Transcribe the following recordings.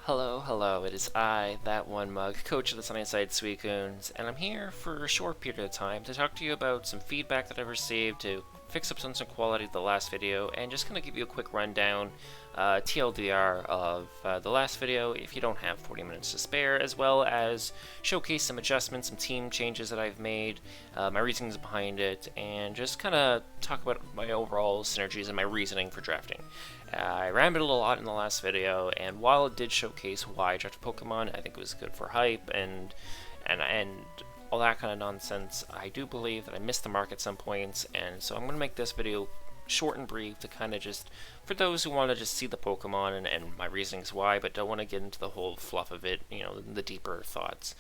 Hello, it is I, that one mug, coach of the Sunny Side Suicunes, and I'm here for a short period of time to talk to you about some feedback that I've received, to fix up some quality of the last video, and just kind of give you a quick rundown, TLDR of the last video if you don't have 40 minutes to spare, as well as showcase some adjustments, some team changes that I've made, my reasonings behind it, and just kind of talk about my overall synergies and my reasoning for drafting. I rambled a lot in the last video, and while it did showcase why I drafted Pokemon, I think it was good for hype and all that kind of nonsense. I do believe that I missed the mark at some points, and so I'm going to make this video short and brief to kind of just, for those who want to just see the Pokemon and my reasonings why, but don't want to get into the whole fluff of it, you know, the deeper thoughts.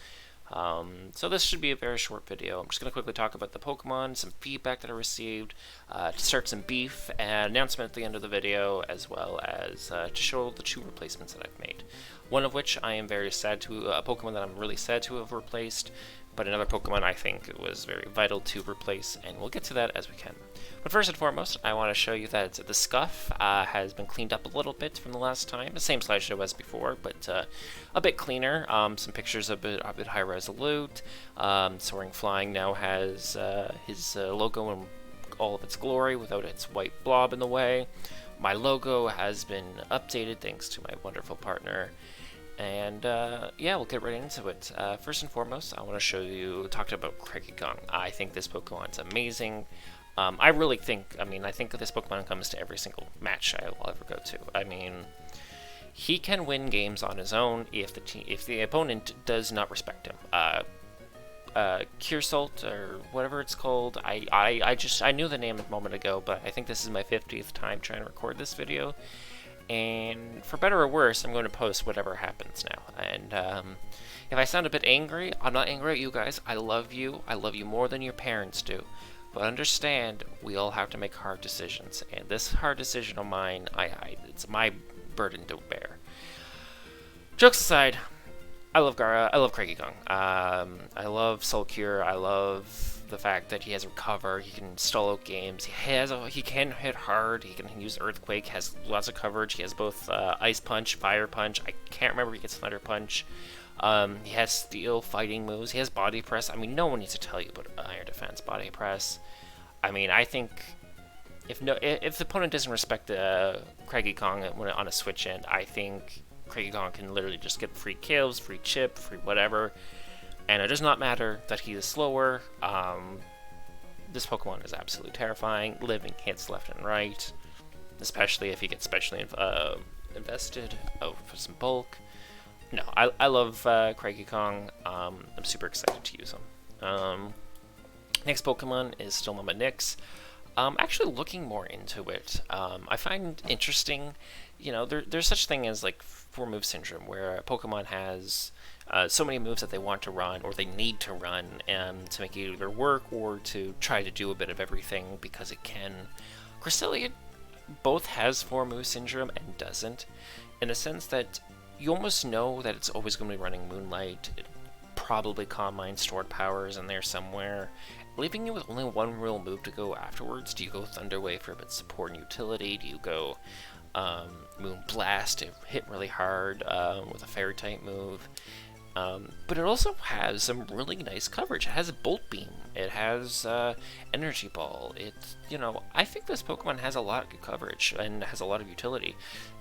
So this should be a very short video. I'm just going to quickly talk about the Pokemon, some feedback that I received, to start some beef, an announcement at the end of the video, as well as to show the 2 replacements that I've made. One of which I am very sad to, a Pokemon that I'm really sad to have replaced, but another Pokemon I think it was very vital to replace, and we'll get to that as we can. But first and foremost, I want to show you that the scuff has been cleaned up a little bit from the last time. The same slideshow as before, but a bit cleaner. Some pictures a bit high resolute. Soaring Flying now has his logo in all of its glory without its white blob in the way. My logo has been updated thanks to my wonderful partner. And yeah, we'll get right into it. First and foremost, I want to show you, talked about Kong. I think this Pokemon's amazing. I really think, I think this Pokemon comes to every single match I will ever go to. I mean, he can win games on his own if the opponent does not respect him. Curesalt, or whatever it's called, I knew the name a moment ago, but I think this is my 50th time trying to record this video. And for better or worse, I'm going to post whatever happens now. And if I sound a bit angry, I'm not angry at you guys. I love you. I love you more than your parents do. But understand, we all have to make hard decisions. And this hard decision of mine, it's my burden to bear. Jokes aside, I love Kong. I love Soul Cure. I love the fact that he has Recover, he can stall out games, he can hit hard, he can use Earthquake, has lots of coverage, he has both Ice Punch, Fire Punch, I can't remember if he gets Thunder Punch, he has Steel Fighting moves, he has Body Press. No one needs to tell you about Iron Defense, Body Press. I think if the opponent doesn't respect Kong on a switch in, I think Kong can literally just get free kills, free chip, free whatever. And it does not matter that he is slower. This Pokemon is absolutely terrifying. Living hits left and right, especially if he gets specially invested. Oh, for some bulk. No, I love Kong. I'm super excited to use him. Next Pokemon is still Mama Nyx. Actually looking more into it. I find interesting, there's such thing as like 4-move syndrome, where a Pokemon has so many moves that they want to run, or they need to run, to make it either work or to try to do a bit of everything because it can. Cresselia both has 4-move syndrome and doesn't, in the sense that you almost know that it's always going to be running Moonlight, probably Calm Mind, Stored Powers in there somewhere, leaving you with only one real move to go afterwards. Do you go Thunder Wave for a bit of support and utility? Do you go Moon Blast to hit really hard with a Fairy type move? But it also has some really nice coverage. It has a Bolt Beam. It has Energy Ball. I think this Pokemon has a lot of good coverage and has a lot of utility.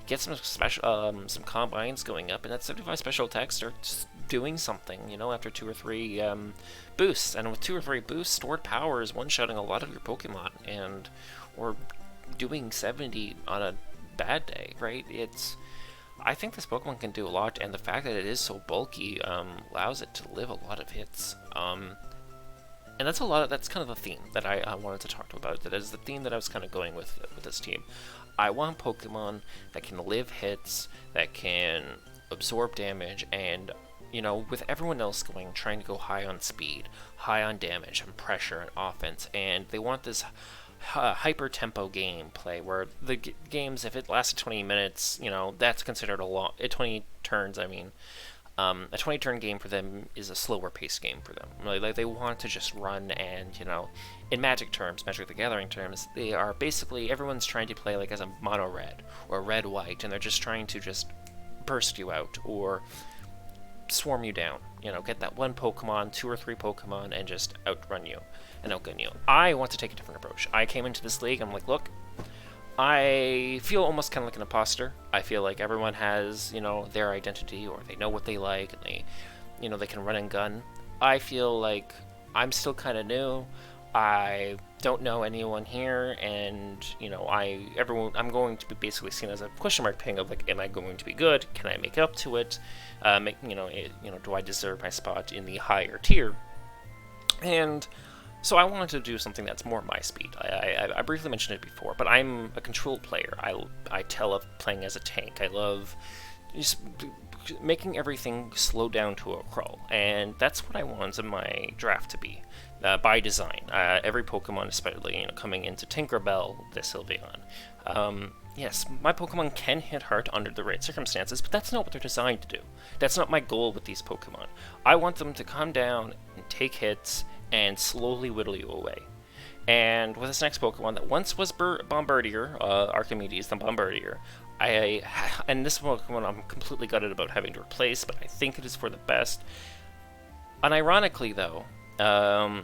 Get some special, some combines going up, and that 75 special attack starts doing something. After 2 or 3 boosts, and with 2 or 3 boosts, Stored Power is one-shotting a lot of your Pokemon, or doing 70 on a bad day, right? I think this Pokemon can do a lot, and the fact that it is so bulky allows it to live a lot of hits. And that's kind of the theme that I wanted to talk about. That is the theme that I was kind of going with this team. I want Pokemon that can live hits, that can absorb damage, and with everyone else trying to go high on speed, high on damage, and pressure and offense, and they want this hyper tempo gameplay where the games, if it lasts 20 minutes, that's considered a long 20 turns. A 20 turn game for them is a slower paced game for them. Like they want to just run, and in Magic the Gathering terms, they are basically, everyone's trying to play like as a mono red or red white, and they're just trying to just burst you out or swarm you down. You know, get that one Pokemon, 2 or 3 Pokemon, and just outrun you and outgun you. I want to take a different approach. I came into this league, I'm like, look, I feel almost kind of like an imposter. I feel like everyone has, you know, their identity, or they know what they like, and they, you know, they can run and gun. I feel like I'm still kind of new. I don't know anyone here, and you know, I'm going to be basically seen as a question mark ping of like, am I going to be good? Can I make up to it? Do I deserve my spot in the higher tier? And so I wanted to do something that's more my speed. I briefly mentioned it before, but I'm a control player. I love playing as a tank. I love just making everything slow down to a crawl, and that's what I wanted my draft to be. By design, every Pokemon, especially coming into Tinkerbell, the Sylveon. Yes, my Pokemon can hit hard under the right circumstances, but that's not what they're designed to do. That's not my goal with these Pokemon. I want them to come down and take hits and slowly whittle you away. And with this next Pokemon that once was Bombardier, Archimedes the Bombardier, and this Pokemon I'm completely gutted about having to replace, but I think it is for the best. Unironically, though, I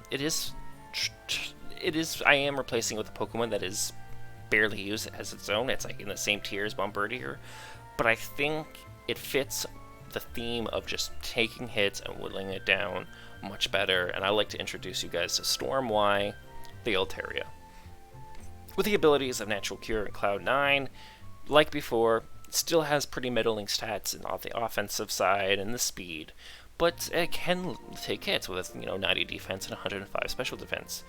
am replacing with a Pokemon that is barely used as its own. It's like in the same tier as Bombardier, but I think it fits the theme of just taking hits and whittling it down much better, and I like to introduce you guys to Storm Y, the Altaria. With the abilities of Natural Cure and Cloud 9, like before, it still has pretty middling stats on the offensive side and the speed, but it can take hits with 90 defense and 105 special defense.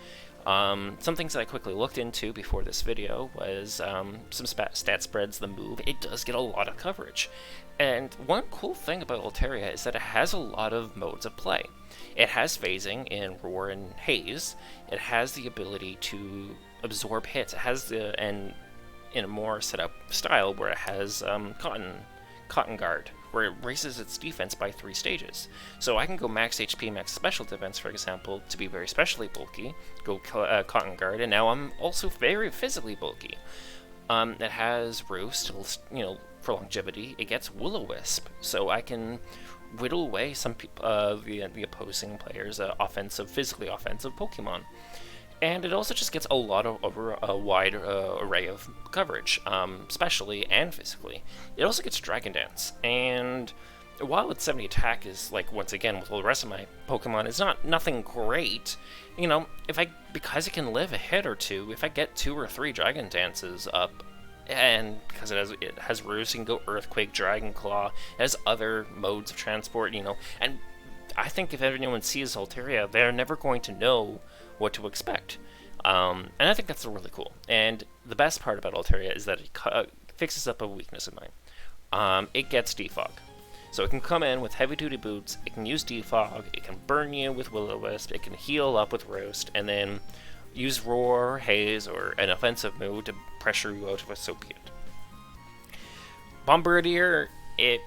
Some things that I quickly looked into before this video was some stat spreads, the move. It does get a lot of coverage. And one cool thing about Altaria is that it has a lot of modes of play. It has phasing in Roar and Haze. It has the ability to absorb hits. It has and in a more set up style where it has Cotton Guard, where it raises its defense by 3 stages. So I can go max HP, max special defense, for example, to be very specially bulky, go Cotton Guard, and now I'm also very physically bulky. It has Roost, for longevity. It gets Will-O-Wisp, so I can whittle away some the opposing players' physically offensive Pokemon. And it also just gets a lot of over a wide array of coverage, specially and physically. It also gets Dragon Dance, and while its 70 attack is, like, once again with all the rest of my Pokemon, is nothing great. Because it can live a hit or two, if I get 2 or 3 Dragon Dances up, and because it has Roost, you can go Earthquake, Dragon Claw, it has other modes of transport, and I think if anyone sees Altaria, they're never going to know what to expect. And I think that's really cool. And the best part about Altaria is that it fixes up a weakness of mine. It gets Defog. So it can come in with heavy-duty boots, it can use Defog, it can burn you with Will-O-Wisp, it can heal up with Roost, and then use Roar, Haze, or an offensive move to pressure you out of a Soapute. Bombardier, it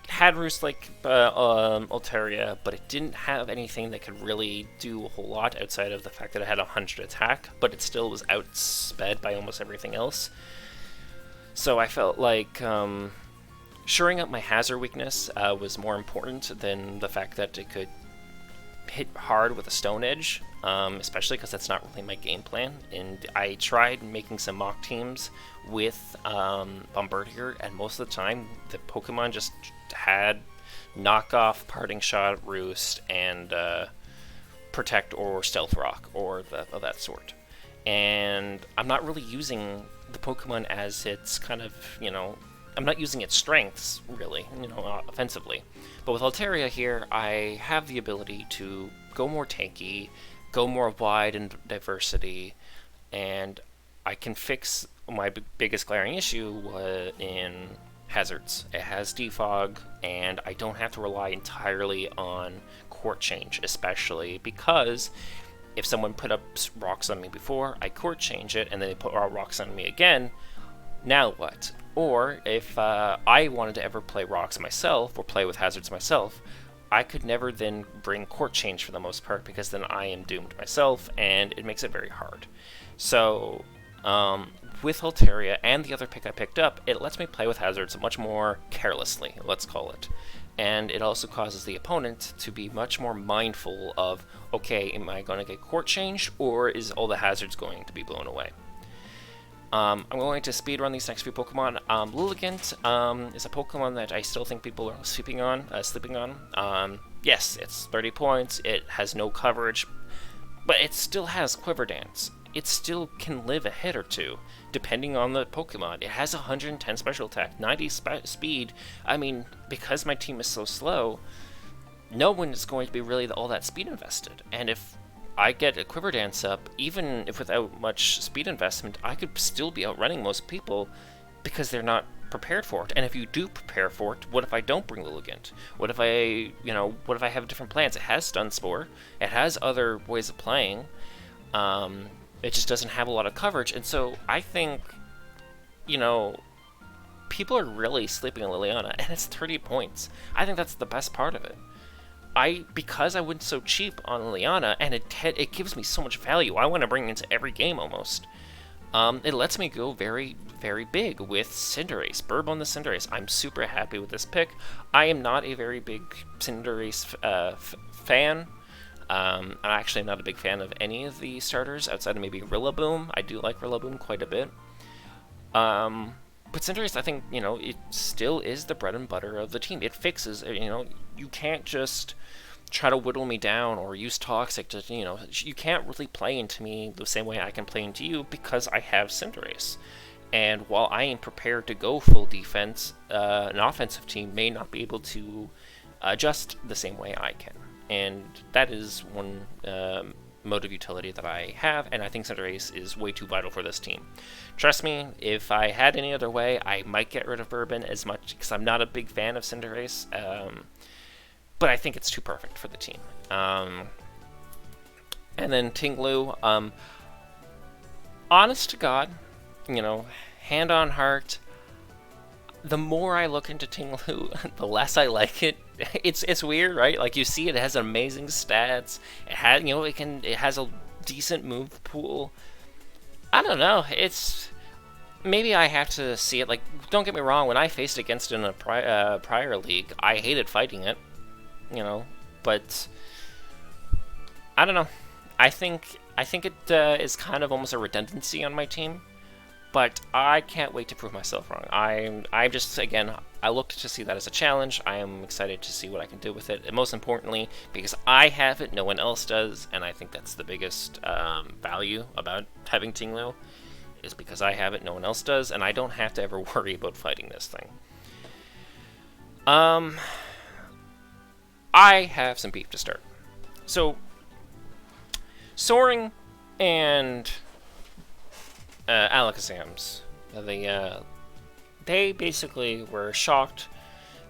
had Roost like Altaria, but it didn't have anything that could really do a whole lot outside of the fact that it had 100 attack, but it still was outsped by almost everything else. So I felt like shoring up my hazard weakness was more important than the fact that it could hit hard with a Stone Edge, especially because that's not really my game plan. And I tried making some mock teams with Bombardier, and most of the time the Pokemon just had knockoff Parting Shot, Roost, and Protect or Stealth Rock or of that sort. And I'm not really using the Pokemon as its kind of, I'm not using its strengths, really, offensively. But with Altaria here, I have the ability to go more tanky, go more wide in diversity, and I can fix my biggest glaring issue in hazards. It has Defog, and I don't have to rely entirely on Court Change, especially because if someone put up rocks on me before, I Court Change it, and then they put rocks on me again, now what? Or if I wanted to ever play rocks myself, or play with hazards myself, I could never then bring Court Change for the most part, because then I am doomed myself, and it makes it very hard. So with Altaria and the other pick I picked up, it lets me play with hazards much more carelessly, let's call it. And it also causes the opponent to be much more mindful of, okay, am I going to get court changed, or is all the hazards going to be blown away? I'm going to speedrun these next few Pokemon. Lilligant is a Pokemon that I still think people are sleeping on. Yes, it's 30 points, it has no coverage, but it still has Quiver Dance. It still can live a hit or two, depending on the Pokemon. It has 110 special attack, 90 speed. I mean, because my team is so slow, no one is going to be really all that speed invested. And if I get a Quiver Dance up, even if without much speed investment, I could still be outrunning most people because they're not prepared for it. And if you do prepare for it, what if I don't bring Lilligant? What if I have different plans? It has Stun Spore. It has other ways of playing. It just doesn't have a lot of coverage, and so I think, people are really sleeping on Liliana, and it's 30 points. I think that's the best part of it. Because I went so cheap on Liliana, and it gives me so much value, I want to bring it into every game almost. It lets me go very, very big with Cinderace, Burb on the Cinderace. I'm super happy with this pick. I am not a very big Cinderace fan. I'm actually not a big fan of any of the starters outside of maybe Rillaboom. I do like Rillaboom quite a bit. But Cinderace, I think, it still is the bread and butter of the team. It fixes, you can't just try to whittle me down or use Toxic to, you can't really play into me the same way I can play into you because I have Cinderace. And while I am prepared to go full defense, an offensive team may not be able to adjust the same way I can. And that is one mode of utility that I have, and I think Cinderace is way too vital for this team. Trust me, if I had any other way, I might get rid of Bourbon as much, because I'm not a big fan of Cinderace, but I think it's too perfect for the team. And then Tinglu, honest to God, hand on heart, the more I look into Tinglu, the less I like it. It's weird, right? Like, you see it has amazing stats. It has, it has a decent move pool. I don't know. It's maybe I have to see it. Like, don't get me wrong. When I faced against it in a prior league, I hated fighting it. But I don't know. I think it is kind of almost a redundancy on my team. But I can't wait to prove myself wrong. I just, again, I looked to see that as a challenge. I am excited to see what I can do with it. And most importantly, because I have it, no one else does. And I think that's the biggest value about having Tinglu, is because I have it, no one else does. And I don't have to ever worry about fighting this thing. I have some beef to start. So, Soaring and Alakazam's, they basically were shocked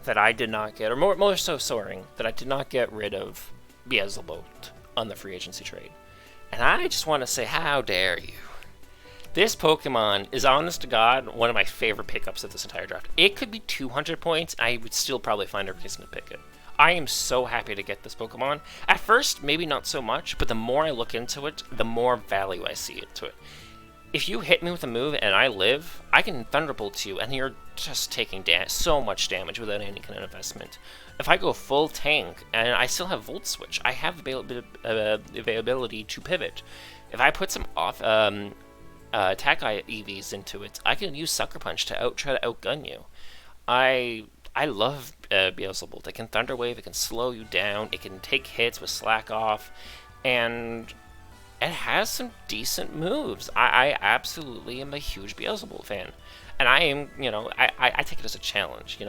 that I did not get, or more so Soaring, that I did not get rid of Beelzebult on the free agency trade. And I just want to say, how dare you? This Pokemon is, honest to God, one of my favorite pickups of this entire draft. It could be 200 points, I would still probably find a reason to pick it. I am so happy to get this Pokemon. At first, maybe not so much, but the more I look into it, the more value I see into it. If you hit me with a move and I live, I can Thunderbolt you, and you're just taking so much damage without any kind of investment. If I go full tank, and I still have Volt Switch, I have the availability to pivot. If I put some off attack EVs into it, I can use Sucker Punch to try to outgun you. I love Beelzebult. It can Thunder Wave, it can slow you down, it can take hits with Slack Off, and it has some decent moves. I absolutely am a huge Beelzebult fan. And I am, I take it as a challenge,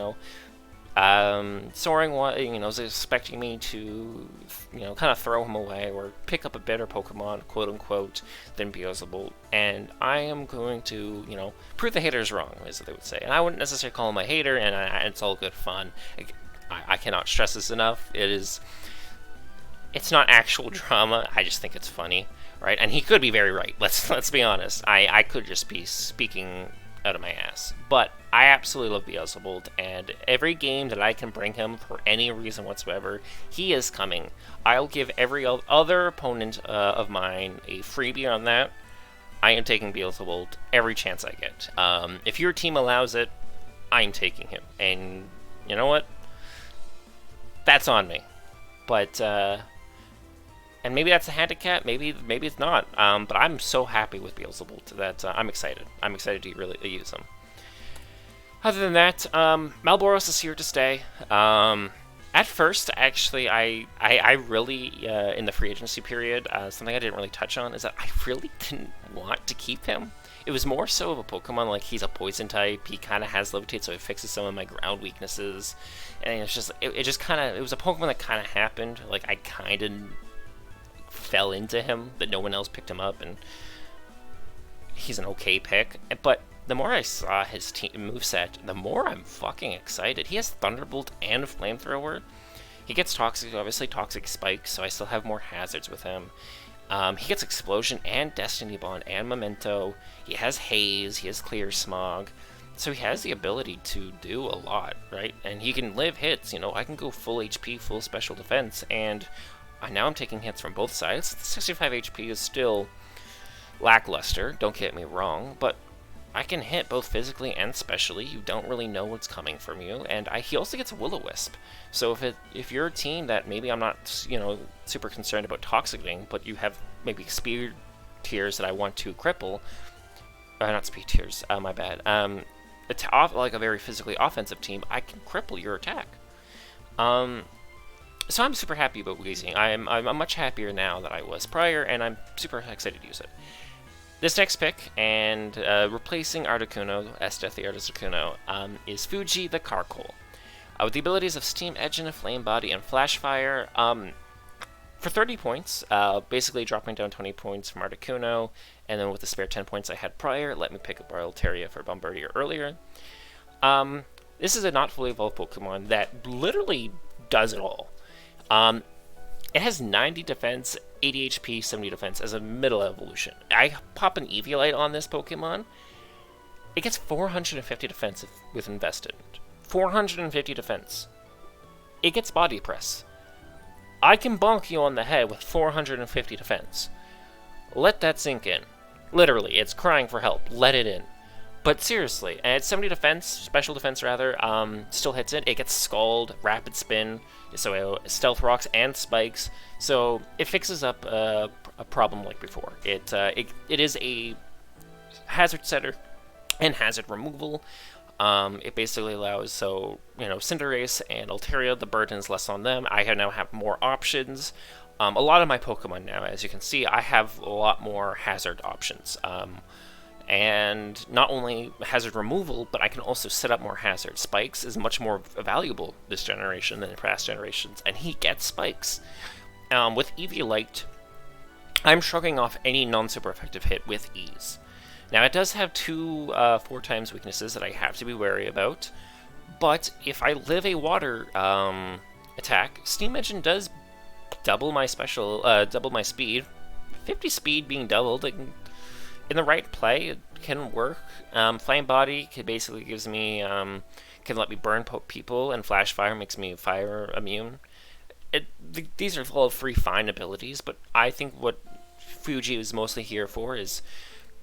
Soaring, was expecting me to, kind of throw him away or pick up a better Pokemon, quote-unquote, than Beelzebult. And I am going to, prove the haters wrong, as they would say. And I wouldn't necessarily call him a hater, and it's all good fun. I cannot stress this enough. It's not actual drama. I just think it's funny, right? And he could be very right. Let's be honest. I could just be speaking out of my ass. But I absolutely love Beelzebult, and every game that I can bring him for any reason whatsoever, he is coming. I'll give every other opponent of mine a freebie on that. I am taking Beelzebub every chance I get. If your team allows it, I'm taking him. And you know what? That's on me. But, and maybe that's a handicap, maybe it's not. But I'm so happy with Beelzebub that I'm excited. I'm excited to really use him. Other than that, Malboros is here to stay. At first, actually, I really, in the free agency period, something I didn't really touch on is that I really didn't want to keep him. It was more so of a Pokemon, like, he's a poison type, he kind of has Levitate, so it fixes some of my ground weaknesses, and it's just, it just kind of, it was a Pokemon that kind of happened, like, I kind of fell into him, but no one else picked him up, and he's an okay pick, but the more I saw his moveset, the more I'm fucking excited. He has Thunderbolt and Flamethrower. He gets Toxic, obviously Toxic Spike, so I still have more hazards with him. He gets Explosion and Destiny Bond and Memento. He has Haze, he has Clear Smog. So he has the ability to do a lot, right? And he can live hits, you know, I can go full HP, full special defense, and now I'm taking hits from both sides. 65 HP is still lackluster, don't get me wrong, but I can hit both physically and specially. You don't really know what's coming from you, and he also gets Will-O-Wisp. So if you're a team that maybe I'm not, you know, super concerned about toxicing, but you have maybe speed tiers that I want to cripple, not speed tiers, my bad. Like a very physically offensive team, I can cripple your attack. So I'm super happy about Weezing. I'm much happier now than I was prior, and I'm super excited to use it. This next pick, and replacing Articuno, S-Death the Articuno, is Fuji the Carkol. With the abilities of Steam Edge and Flame Body and Flash Fire, for 30 points, basically dropping down 20 points from Articuno, and then with the spare 10 points I had prior, let me pick up Altaria for Bombardier earlier. This is a not fully evolved Pokemon that literally does it all. It has 90 defense, 80 HP, 70 defense as a middle evolution. I pop an Eviolite on this Pokemon. It gets 450 defense with invested. 450 defense. It gets Body Press. I can bonk you on the head with 450 defense. Let that sink in. Literally, it's crying for help. Let it in. But seriously, and it's 70 defense, special defense rather, still hits it. It gets Scald, Rapid Spin, so Stealth Rocks and Spikes, so it fixes up a problem like before. It is a hazard setter and hazard removal. It basically allows, so, you know, Cinderace and Altaria, the burden is less on them. I now have more options. A lot of my Pokemon now, as you can see, I have a lot more hazard options. And not only hazard removal, but I can also set up more hazard. Spikes is much more valuable this generation than in past generations, and he gets Spikes. With Eviolite, I'm shrugging off any non-super effective hit with ease. Now, it does have two 4 times weaknesses that I have to be wary about, but if I live a water attack, Steam Engine does double my double my speed. 50 speed being doubled, in the right play, it can work. Flame Body basically gives me, can let me burn people, and Flash Fire makes me fire immune. These are all free fine abilities, but I think what Fuji is mostly here for is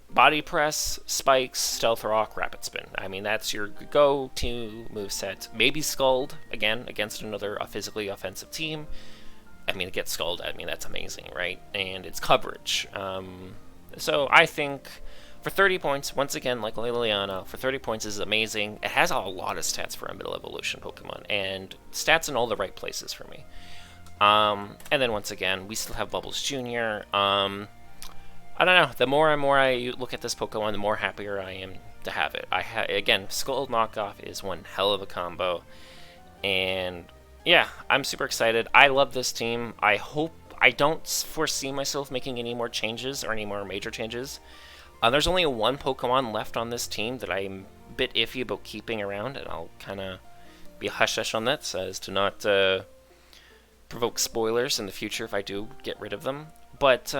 Body Press, Spikes, Stealth Rock, Rapid Spin. I mean, that's your go-to moveset. Maybe Scald, again, against another physically offensive team. I mean, it gets Scald, I mean, that's amazing, right? And it's coverage. So I think for 30 points, once again, like Liliana, for 30 points is amazing. It has a lot of stats for a middle evolution Pokemon, and stats in all the right places for me. And then once again, we still have Bubbles Jr. I don't know, the more and more I look at this Pokemon, the more happier I am to have it. Again, Skull Knockoff is one hell of a combo, and yeah, I'm super excited. I love this team. I don't foresee myself making any more changes or any more major changes. There's only one Pokemon left on this team that I'm a bit iffy about keeping around, and I'll kind of be hush-hush on that so as to not provoke spoilers in the future if I do get rid of them. But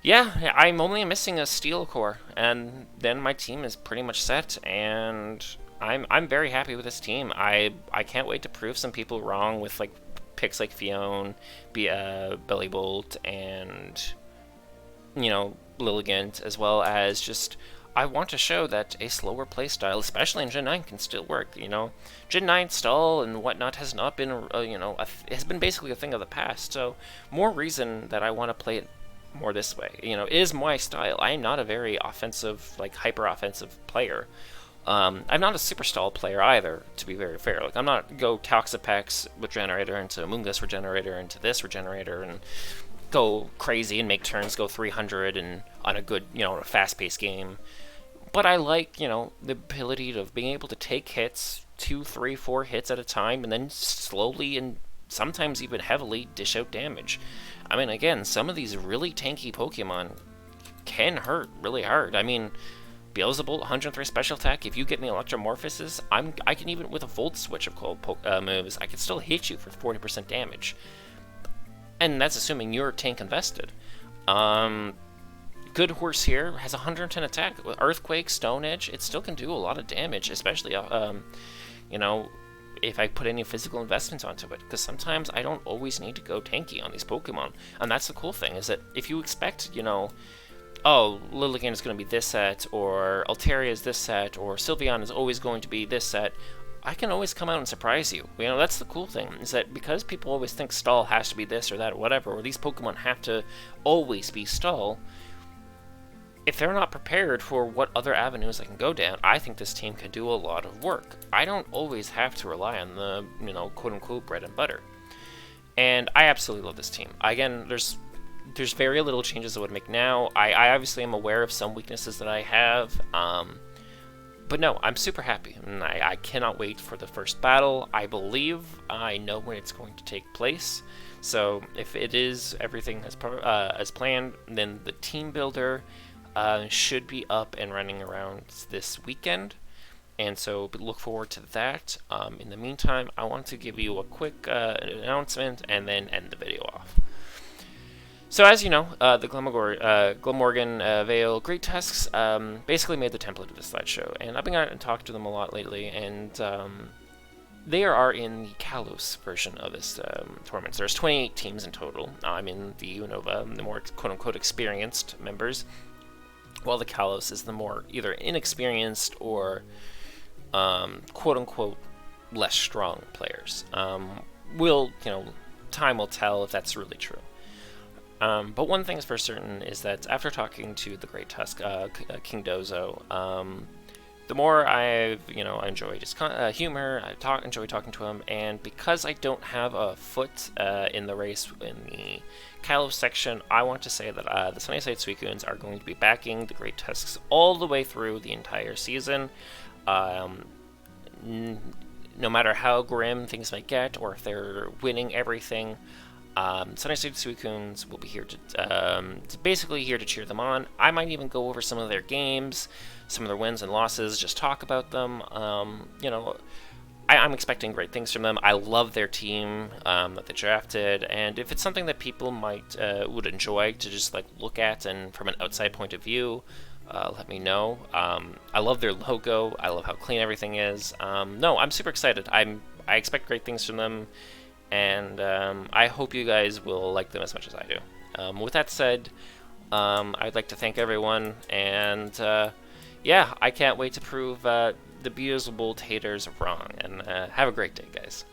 yeah, I'm only missing a Steel Core, and then my team is pretty much set, and I'm very happy with this team. I can't wait to prove some people wrong with like picks like Fion, Bellybolt, and you know, Lilligant, as well as just I want to show that a slower playstyle, especially in Gen 9, can still work. You know, Gen 9 stall and whatnot has not been, has been basically a thing of the past. So more reason that I want to play it more this way. You know, it is my style. I am not a very offensive, like hyper offensive player. I'm not a super stall player either, to be very fair. Like, I'm not go Toxapex Regenerator into Mungus Regenerator into this Regenerator and go crazy and make turns go 300 and on a good, a fast-paced game. But I like, the ability of being able to take hits, 2, 3, 4 hits at a time, and then slowly and sometimes even heavily dish out damage. I mean, again, some of these really tanky Pokemon can hurt really hard. I mean, Beelzebub 103 special attack. If you get me Electromorphosis, I can even with a Volt Switch of cold moves, I can still hit you for 40% damage. And that's assuming you're tank invested. Good Horse here has 110 attack with Earthquake, Stone Edge. It still can do a lot of damage, especially if I put any physical investments onto it. Because sometimes I don't always need to go tanky on these Pokemon, and that's the cool thing is that if you expect, oh, Lilligant is going to be this set, or Altaria is this set, or Sylveon is always going to be this set, I can always come out and surprise you. That's the cool thing, is that because people always think stall has to be this or that or whatever, or these Pokemon have to always be stall, if they're not prepared for what other avenues I can go down, I think this team can do a lot of work. I don't always have to rely on the, quote-unquote bread and butter. And I absolutely love this team. Again, there's very little changes I would make now. I obviously am aware of some weaknesses that I have, but no, I'm super happy, and I cannot wait for the first battle. I believe I know when it's going to take place, so if it is everything as planned, then the team builder should be up and running around this weekend, and so look forward to that. In the meantime, I want to give you a quick announcement and then end the video off. So as you know, the Glamorgan Vale Great Tusks basically made the template of the slideshow, and I've been out and talked to them a lot lately, and they are in the Kalos version of this tournament. So there's 28 teams in total. I'm in the Unova, the more quote-unquote experienced members, while the Kalos is the more either inexperienced or quote-unquote less strong players. Time will tell if that's really true. But one thing is for certain is that after talking to the Great Tusk, KingDozo, the more I've, I enjoyed his humor, I enjoy talking to him, and because I don't have a foot in the race in the Kalos section, I want to say that the Sunnyside Suicunes are going to be backing the Great Tusks all the way through the entire season. No matter how grim things might get, or if they're winning everything, Sunnyside Suicunes will be here to basically here to cheer them on. I might even go over some of their games, some of their wins and losses, just talk about them. I'm expecting great things from them. I love their team that they drafted, and if it's something that people would enjoy to just look at and from an outside point of view, let me know. I love their logo. I love how clean everything is. No, I'm super excited. I expect great things from them. And I hope you guys will like them as much as I do. With that said, I'd like to thank everyone, and yeah, I can't wait to prove the Beelzebub haters wrong. And have a great day, guys.